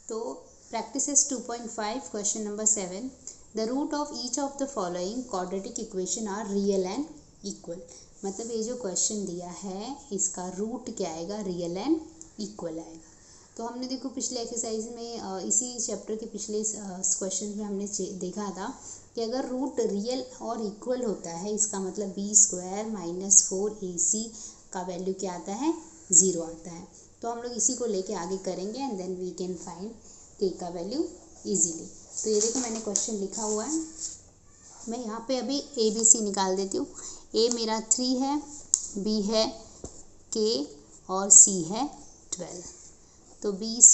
तो practices 2.5 question number 7, the root of each of the following quadratic equation are real and equal. मतलब ये जो question दिया है इसका रूट क्या आएगा, रियल एंड इक्वल आएगा। तो हमने देखो पिछले एक्सरसाइज में इसी चैप्टर के पिछले क्वेश्चन में हमने देखा था कि अगर रूट रियल और इक्वल होता है इसका मतलब b² - 4ac का वैल्यू क्या आता है, 0 आता है। तो हम लोग इसी को लेके आगे करेंगे and then we can find k का वैल्यू इजीली। तो ये देखो मैंने क्वेश्चन लिखा हुआ है, मैं यहाँ पे अभी ABC निकाल देती हूँ। a मेरा 3 है, b है k और c है 12। तो b² -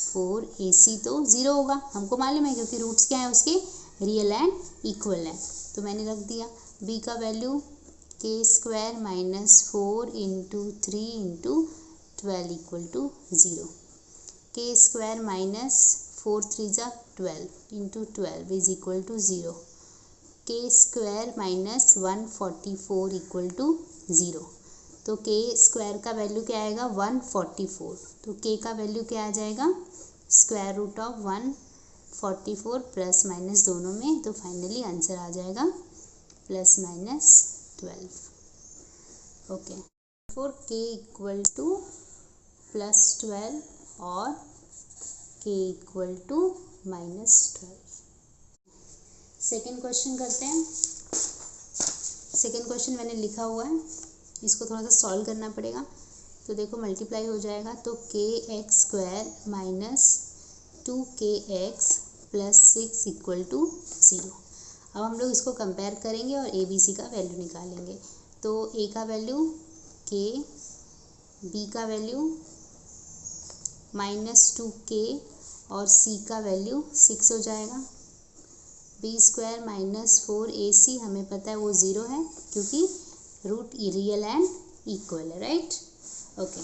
4ac तो 0 होगा, हमको मालूम है क्योंकि रूट्स क्या है उसके, रियल एंड इक्वल है। तो मैंने रख दिया b का वैल्यू k² - 4 × 3 × 12 = 0। k² - 4 × 3 = 12 × 12 = 0। k² - 144 = 0। तो k² का वैल्यू क्या आएगा, 144। तो k का वैल्यू क्या आ जाएगा, √144 प्लस माइनस दोनों में, तो फाइनली आंसर आ जाएगा ±12। ओके, फॉर k = +12 और k = -12। सेकेंड क्वेश्चन करते हैं। सेकेंड क्वेश्चन मैंने लिखा हुआ है, इसको थोड़ा सा सॉल्व करना पड़ेगा। तो देखो मल्टीप्लाई हो जाएगा तो kx² - 2kx + 6 = 0। अब हम लोग इसको कंपेयर करेंगे और ABC का वैल्यू निकालेंगे। तो a का वैल्यू k, b का वैल्यू -2k और c का वैल्यू 6 हो जाएगा। b² - 4ac हमें पता है वो 0 है क्योंकि रूट रियल एंड इक्वल है, राइट। ओके,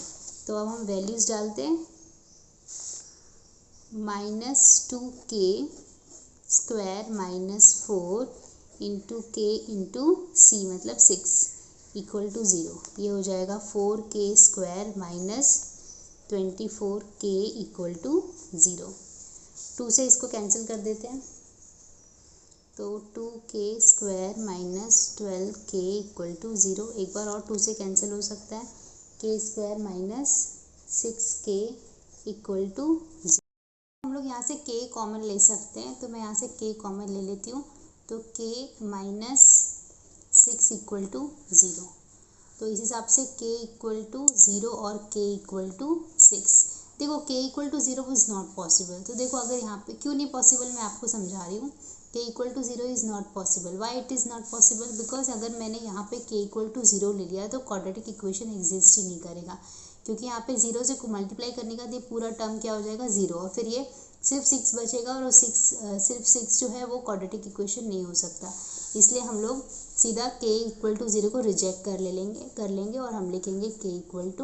तो अब हम वैल्यूज़ डालते हैं। -2k² - 4 × k × c मतलब 6 = 0। ये हो जाएगा 4k² - 24k = 0। 2 से इसको कैंसिल कर देते हैं, तो 2k² - 12k = 0। एक बार और 2 से कैंसिल हो सकता है, k² - 6k = 0। हम लोग यहाँ से k कॉमन ले सकते हैं, तो मैं यहाँ से k कॉमन ले लेती हूँ। तो k - 6 = 0। तो इस हिसाब से k = 0 और k = 6। देखो k = 0 इज़ नॉट पॉसिबल। तो देखो अगर यहाँ पे क्यों नहीं पॉसिबल, मैं आपको समझा रही हूँ। k = 0 is not possible. Why it is not possible, because अगर मैंने यहाँ पे k = 0 ले लिया तो क्वाड्रेटिक इक्वेशन एग्जिस्ट ही नहीं करेगा, क्योंकि यहाँ पे 0 से मल्टीप्लाई करने का ये पूरा टर्म क्या हो जाएगा, 0, और फिर ये सिर्फ 6 बचेगा और सिर्फ 6 जो है वो क्वाड्रेटिक इक्वेशन नहीं हो सकता। इसलिए हम लोग सीधा k = 0 को रिजेक्ट कर लेंगे और हम लिखेंगे k =